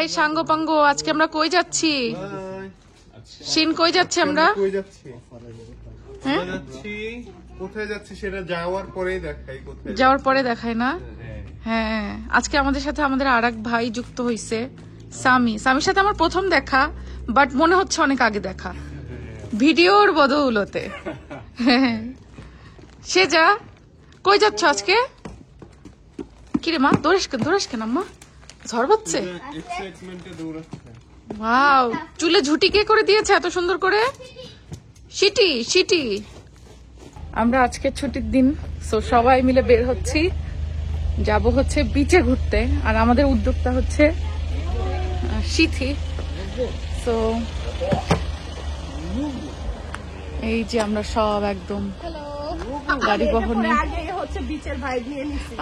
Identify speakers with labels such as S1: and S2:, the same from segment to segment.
S1: এই সাঙ্গ পাঙ্গ, আজকে আমরা কই যাচ্ছি? শিন কই যাচ্ছি আমরা?
S2: কোথায় যাচ্ছি সেটা যাওয়ার পরেই দেখাই। কোথায়
S1: যাওয়ার পরে দেখাই না? হ্যাঁ, আজকে আমাদের সাথে আমাদের আরেক ভাই যুক্ত হইছে, সামি। সামির সাথে আমার প্রথম দেখা, বাট মনে হচ্ছে অনেক আগে দেখা, ভিডিওর বদৌলতে। সে যা, কই যাচ্ছ আজকে? কিরে মা, দৌড়াস কেন আম্মা? ঝড় হচ্ছে? ওয়াও, চুলে ঝুটি কে করে দিয়েছে এত সুন্দর করে? সিটি। আমরা আজকে ছুটির দিন, সো সবাই মিলে বের হচ্ছি, যাব হচ্ছে বিচে ঘুরতে। আর আমাদের উদ্যোক্তা হচ্ছে সিথি। সো এই যে আমরা সব একদম গাড়ি বহনে।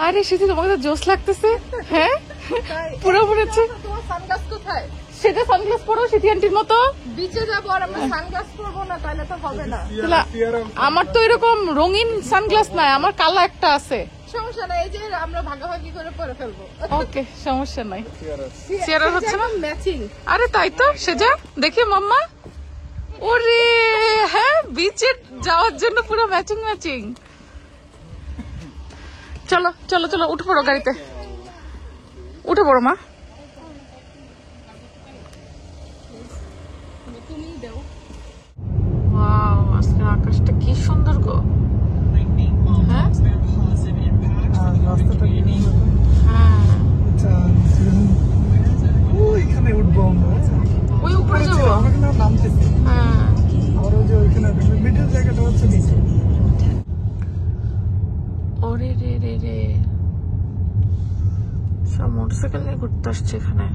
S1: আরে সিথি, তোমাকে তো জোশ লাগতেছে। হ্যাঁ, পুরো মনে হচ্ছে। সেটা সানগ্লাস পরো সিথি আন্টির মতো।
S3: বিচে যাবো আর আমরা সানগ্লাস পরবো না, তাহলে তো হবে না।
S1: আমার তো এরকম রঙিন সানগ্লাস নাই, আমার কালো একটা আছে।
S3: সমস্যা নাই, এই যে আমরা ভাগাভাগি করে পরে ফেলবো।
S1: ওকে, সমস্যা নাই। সিয়ারা হচ্ছে না
S3: ম্যাচিং।
S1: আরে তাই তো, সেজা দেখি মাম্মা। ওরে হ্যাঁ, বিচে যাওয়ার জন্য পুরো ম্যাচিং। চলো উঠে পড়ো গাড়িতে, উঠে পড়ো মা। ওয়াও, আজকে আকাশটা কি সুন্দর গো। হ্যাঁ,
S2: ওইখানে উঠবো আমরা,
S1: ওই উপরে যাবো।
S2: নামতেছি।
S1: হ্যাঁ,
S2: আর ওই যে ওইখানে মিডল জায়গাটা হচ্ছে নিচে।
S1: ওরে রে সব মোটরসাইকেল নিয়ে ঘুরতে আসছে এখানে।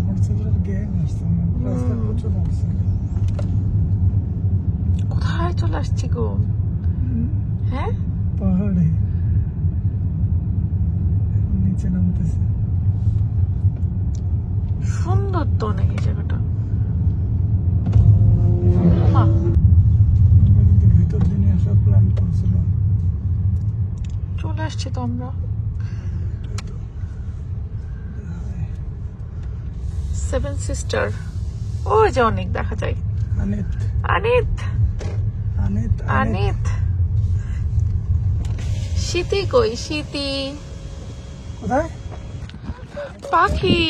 S2: মোটরসাইকেলের গ্যাং আসছে, রাস্তায় প্রচুর মোটরসাইকেল।
S1: কোথায় চলে আসছি গো? হ্যাঁ,
S2: পাহাড়ে নিচে নামতেছে।
S1: সুন্দর তো অনেক এই জায়গাটা।
S2: ভিতর দিনে আসার প্ল্যান করছিলাম।
S1: চলে আসছি তো আমরা। সেভেন সিস্টার, ওই যে অনেক দেখা যায়। আনিত শীতি কই? শীতি
S2: কোথায়?
S1: পাখি।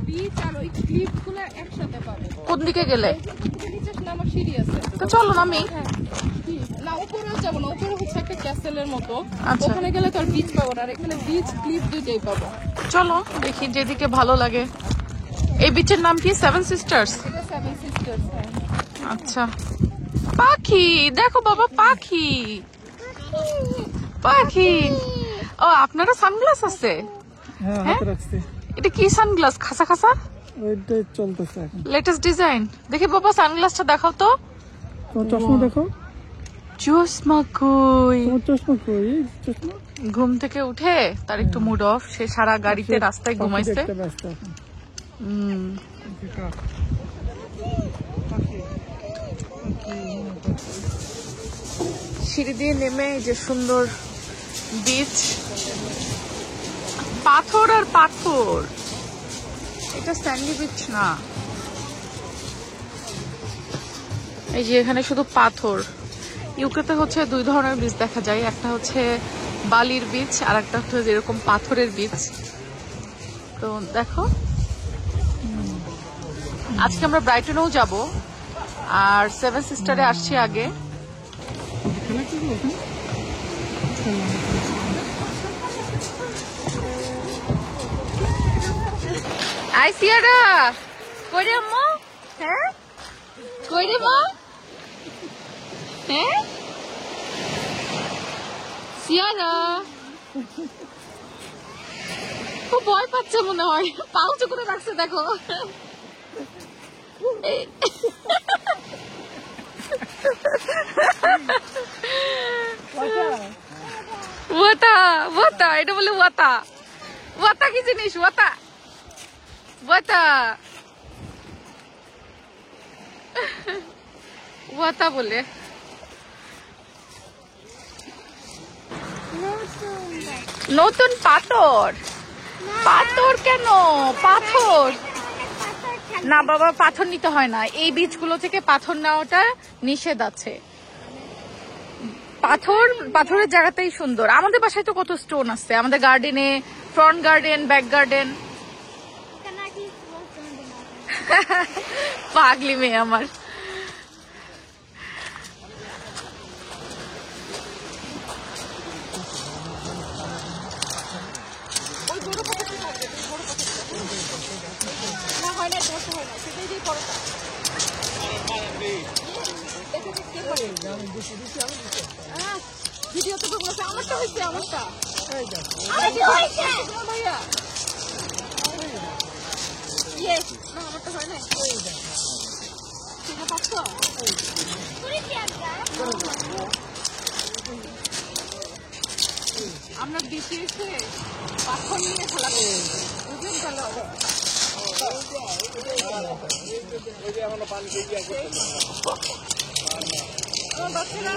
S3: বিচ আর ওই ক্লিপ গুলো একসাথে পাবে।
S1: কোন দিকে গেলে?
S3: নিচে নামার সিঁড়ি আছে।
S1: তো চলো নামি।
S3: না, উপরেও যাবো না, উপরে হচ্ছে একটা ক্যাসেলের মতো।
S1: আচ্ছা।
S3: ওখানে গেলে তো আর বিচ পাবো না, আর এখানে বিচ ক্লিপ দুইটাই পাবো।
S1: চলো দেখি যেদিকে ভালো লাগে। এই বিচের নাম কি? Seven sisters.
S3: এটা সেভেন সিস্টার্স।
S1: আচ্ছা, পাখি দেখো বাবা, পাখি। ও, আপনারও সানগ্লাস আছে?
S2: হ্যাঁ, হাতে রাখছি।
S1: এটা কি সানগ্লাস? খাসা
S2: ওইটাই চলতেছে এখন।
S1: Latest design. দেখি বাবা সানগ্লাসটা দেখাও তো।
S2: তোমার চশমা দেখো।
S1: চশমা কই?
S2: তোমার চশমা কই? চশমা
S1: ঘুম থেকে উঠে তার একটু মুড অফ, সে সারা গাড়িতে রাস্তায় ঘুমাইছে। সিঁড়ি দিয়ে নেমে যে সুন্দর বিচ, পাথর আর পাথর। এটা স্যান্ডি বিচ না, এই যে এখানে শুধু পাথর। ইউকেতে হচ্ছে দুই ধরনের বিচ দেখা যায়, একটা হচ্ছে বালির বিচ আর একটা হচ্ছে যেরকম পাথরের বিচ। তো দেখো, আজকে আমরা ব্রাইটনেও যাব আর সেভেন সিস্টারে আসছি আগে। আইসিয়ারা কই রে আম্মু? হ্যাঁ, কই রে মা? হ্যাঁ, সিয়ারা খুব ভয় পাচ্ছে মনে হয়, পা উঁচু করে রাখছে দেখো। ওয়াতা, এটা বলে ওয়াতা কি জিনিস? ওয়াতা বলে। নতুন পাথর পাথর কেন? পাথর না বাবা, পাথর নিতে হয় না। এই বীজগুলো থেকে পাথর নেওয়াটা নিষেধ আছে। পাথরের জায়গাটাই সুন্দর। আমাদের বাসায় তো কত স্টোন আছে, আমাদের গার্ডেনে, ফ্রন্ট গার্ডেন, ব্যাক গার্ডেন। পাগলি মেয়ে আমার।
S3: ভিডিওতে তো বলছে আমারটা হয়েছে, আমারটা ভাইয়া ইয়েস না, আমারটা হয় না। ঠিক আছে, পাচ্ছ? আমরা বিচে এসে পাথর নিয়ে খেলা করি, বুঝলেন? তাহলে আমার বাচ্চারা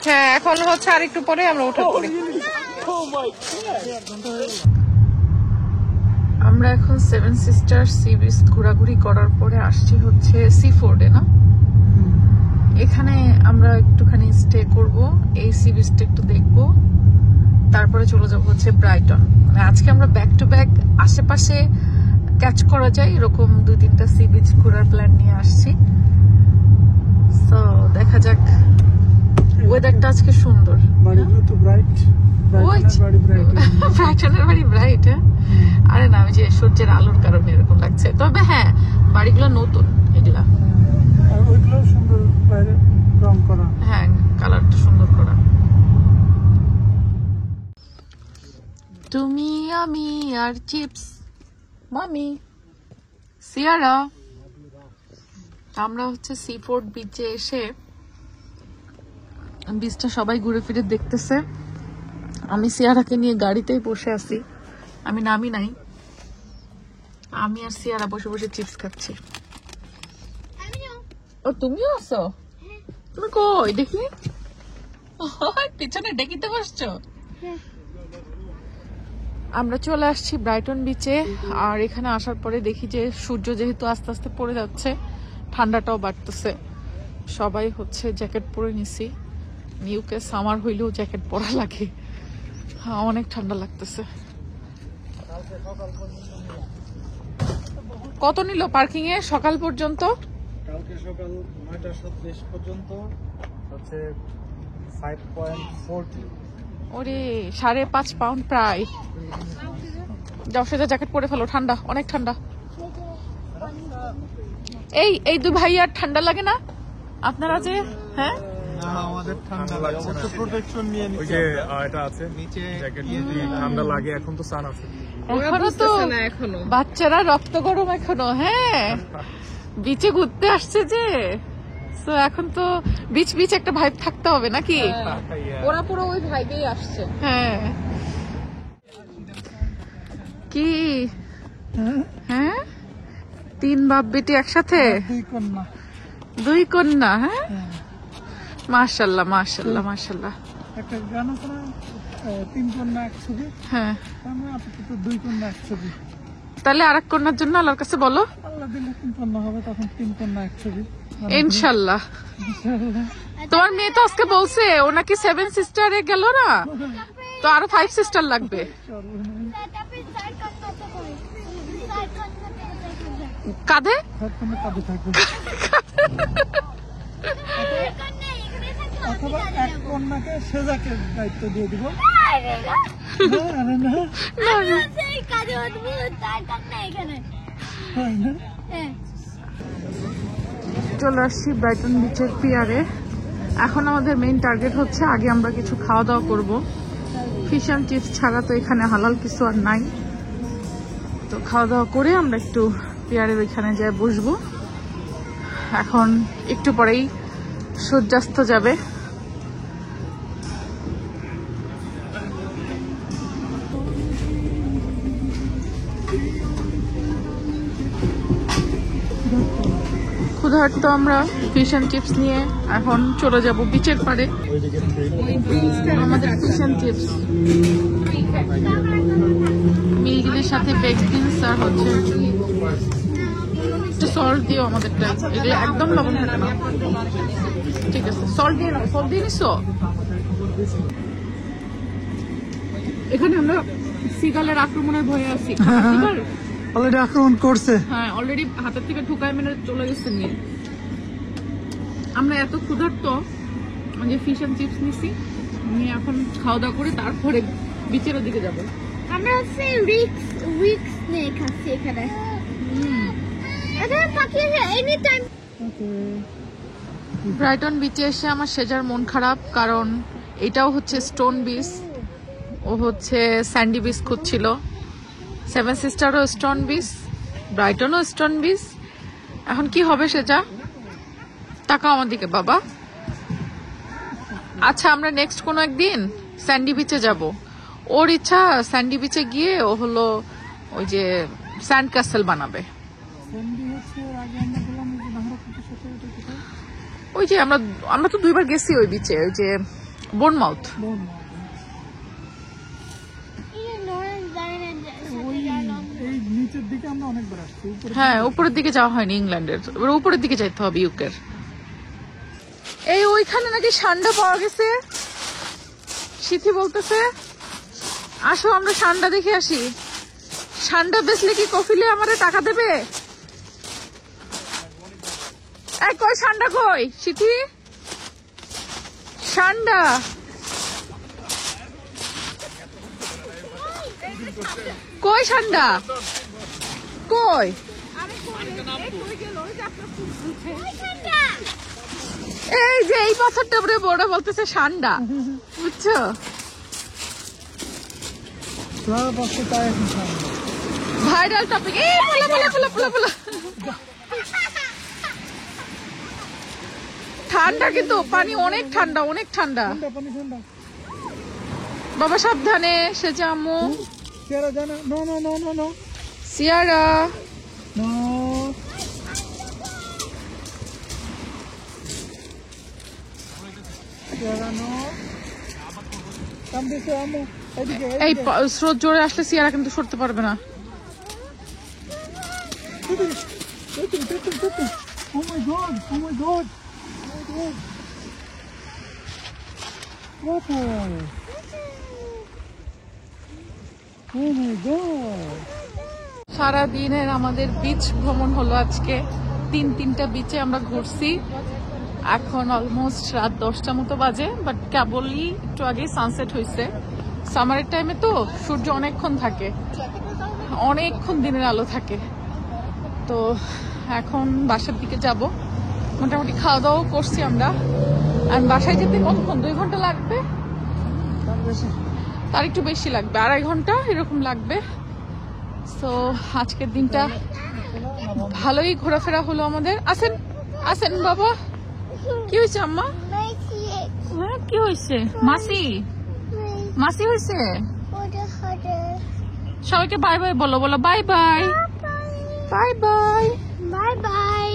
S1: হ্যাঁ, এখন হচ্ছে আর একটু পরে আমরা উঠে পড়ি। আমরা এখন সেভেন সিস্টার সি বিচ ঘোরাঘুরি করার পরে আসছি হচ্ছে সি ফোর্ডে, না? এখানে আমরা একটুখানি স্টে করব, এই সি বিচটা একটু দেখবো, তারপরে চলে যাবো হচ্ছে ব্রাইটন। মানে আজকে আমরা ব্যাক টু ব্যাক আশেপাশে ক্যাচ করা যায় এরকম 2-3টা সি বিচ ঘোরার প্ল্যান নিয়ে আসছি। তো দেখা যাক। ওয়েদারটা আজকে সুন্দর।
S4: বাড়িগুলো তো ব্রাইট।
S1: ব্রাইটনের বাড়ি ব্রাইট? হ্যাঁ, আরে না, আমি যে সূর্যের আলোর কারণে এরকম লাগছে। তবে হ্যাঁ, বাড়িগুলো নতুন এগুলা।
S4: আর ওইগুলো সুন্দর, বাইরে রং করা।
S1: হ্যাঁ, কালারটা সুন্দর করা। তুমি, আমি আর চিপস, মামি, সিয়ারা। আমরা হচ্ছে সি ফোর্ড বিচে এসে বিচটা সবাই ঘুরে ফিরে দেখতেছে। আমি সিয়ারাকে নিয়ে গাড়িতেই বসে আছি, আমি নামি নাই। আমি আর সিয়ারা বসে বসে চিপস খাচ্ছি। ও, তুমিও আছো? তুমি কই দেখি? পিছনে ডেকিতে বসছো? আমরা চলে আসছি ব্রাইটন বিচে। আর এখানে আসার পরে দেখি যে সূর্য যেহেতু আস্তে আস্তে পড়ে যাচ্ছে, ঠান্ডাটাও বাড়তেছে। সবাই হচ্ছে জ্যাকেট পরে নিছি। নিউকে সামার হইলেও জ্যাকেট পরা লাগে, হ্যাঁ, অনেক ঠান্ডা লাগতেছে। কত নিল পার্কিং এ সকাল পর্যন্ত?
S4: কালকে সকাল 9:30 পর্যন্ত হচ্ছে 5.40।
S1: ওরে, 5.5 পাউন্ড প্রায়। যাও, সেটা জ্যাকেট পরে ফেলো, ঠান্ডা, অনেক ঠান্ডা। এই দুই ভাইয়ার ঠান্ডা লাগে না আপনারা যে? হ্যাঁ,
S2: আমাদের ঠান্ডা লাগছে না, প্রোটেকশন নিয়ে
S5: ওই যে এটা আছে নিচে জ্যাকেট যদি ঠান্ডা লাগে। এখন তো সান আছে,
S1: এখনো তো বাচ্চারা রক্ত গরম এখনো। হ্যাঁ, বিচে ঘুরতে আসছে যে, তো এখন তো বিচ একটা ভাইব থাকতে হবে নাকি?
S3: ওরা পুরো ওই ভাইবেই আসছে।
S1: হ্যাঁ। কি? হ্যাঁ, 3 বাপ বেটি একসাথে,
S4: 2 কন্যা।
S1: 2 কন্যা। হ্যাঁ, মাশাআল্লাহ মাশাআল্লাহ মাশাআল্লাহ।
S4: একটা গান আছে না, 3 কন্যা 1 ছবি?
S1: হ্যাঁ,
S4: আমরা আপাতত 2 কন্যা 1 ছবি।
S1: তাহলে আরেক কন্যার জন্য আল্লাহর কাছে বলো,
S4: আল্লাহ দিলে 3 কন্যা হবে, তখন 3 কন্যা 1 ছবি
S1: ইনশাআল্লাহ। তোমার মেয়ে তো আজকে বলছে ও নাকি 7 সিস্টারে গেল না, তো আরো 5 সিস্টার লাগবে। কাঁধে
S4: কাঁধে থাকবে, অথবা 1 কন্যাকে সেজাকে দায়িত্ব দিয়ে দিব।
S1: চলে আসছি ব্রাইটন বিচের পিয়ারে। এখন আমাদের মেইন টার্গেট হচ্ছে আগে আমরা কিছু খাওয়া দাওয়া করব। ফিশ অ্যান্ড চিপস ছাড়া তো এখানে হালাল কিছু আর নাই। তো খাওয়া দাওয়া করে আমরা একটু পিয়ারের ওইখানে যাই বসবো। এখন একটু পরেই সূর্যাস্ত যাবে, ক্ষুধার্ত তো আমরা ফিশ এন্ড চিপস নিয়ে এখন চলে যাব বিচের পাড়ে। আমাদের ফিশ এন্ড চিপস মিলগিলের সাথে বেক বিনস আর হচ্ছে একটু সল্ট দিও আমাদেরটা, এগুলো একদম লবণ থাকে না। ঠিক আছে, সল্ট দিয়ে নাও। সল্ট দিয়ে নিছো? এখানে আমরা সিগালের আক্রমণের ভয়ে আছি। সিগাল
S4: অলরেডি আক্রমণ করছে।
S1: হ্যাঁ, অলরেডি হাতের থেকে ঠুকায় মেরে চলে গেছে নিয়ে। আমরা এত ক্ষুধার্ত যে ফিশ এন্ড চিপস নিছি, নিয়ে এখন খাওয়া দাওয়া করে তারপরে বিচের দিকে যাবো।
S3: আমরা হচ্ছে উইক্স স্নেক আছে এখানে। এখানে পাখি এনি টাইম।
S1: ব্রাইটন বিচে এসে আমার সেজার মন খারাপ, কারণ এটাও হচ্ছে স্টোন বিচ, ও হচ্ছে স্যান্ডি বিচ খুঁজছিল। সেভেন সিস্টারও স্টোন বিচ, ব্রাইটনও স্টোন বিচ। এখন কি হবে সেজা? তাকাও আমার দিকে বাবা। আচ্ছা, আমরা নেক্সট কোনো একদিন স্যান্ডি বিচে যাব। ওর ইচ্ছা স্যান্ডি বিচে গিয়ে ও হলো ওই যে স্যান্ড ক্যাসেল বানাবে। ওই যে আমরা তো 2বার গেছি ওই বিচে, ওই যে বোর্নমাউথ।
S4: এই নিচের দিকে আমরা অনেকবার আসছি।
S1: হ্যাঁ, উপরের দিকে যাওয়া হয়নি ইংল্যান্ডের, এবার উপরের দিকে যাইতে হবে ইউকের। এই ওইখানে নাকি সান্ডা পাওয়া গেছে, সিথি বলতেছে। আসো আমরা সান্ডা দেখে আসি। সান্ডা বেচলে কি কফিলে আমারে টাকা দেবে? এই কই সান্ডা কই? সিথি, সান্ডা কই? সান্ডা কই? এই যে এই পাথরটা উপরে বড় বলতেছে সান্ডা, বুঝছো? Viral topic. এই বলা বলা বলা বলা বলা। ঠান্ডা কিন্তু পানি অনেক ঠান্ডা, অনেক ঠান্ডা। বাবা সাবধানে, সেজে আম্মু।
S4: সিয়ারা জানা? No no no no no
S1: সিয়ারা
S4: নো। সিয়ারা নো। কাম দিছে আম্মু এদিকে।
S1: এই স্রোত জোরে আসলে সিয়ারা কিন্তু সরতে পারবে না।
S4: Oh my god! Oh my god! Water! Oh my god!
S1: সারা দিনের আমাদের বিচ ভ্রমণ হলো আজকে। 3টা বিচে আমরা ঘুরছি। এখন অলমোস্ট রাত 10টা মতো বাজে, বাট কেবলই একটু আগে সানসেট হয়েছে। সামারের টাইমে তো সূর্য অনেকক্ষণ থাকে, অনেকক্ষণ দিনের আলো থাকে। তো এখন বাসার দিকে যাব। মোটামুটি খাওয়া দাওয়া করছি আমরা। আর বাসায় যেতে কতক্ষণ? 2 ঘন্টা লাগবে, তার একটু বেশি লাগবে, 2.5 ঘন্টা এরকম লাগবে। তো আজকের দিনটা ভালোই ঘোরাফেরা হলো আমাদের। আসেন আসেন বাবা। কি হয়েছে আম্মা? হ্যাঁ, কি হয়েছে? মাসি মাসি হয়েছে। সবাইকে বাই বাই বলো, বলো bye bye. Bye bye.
S3: Bye bye.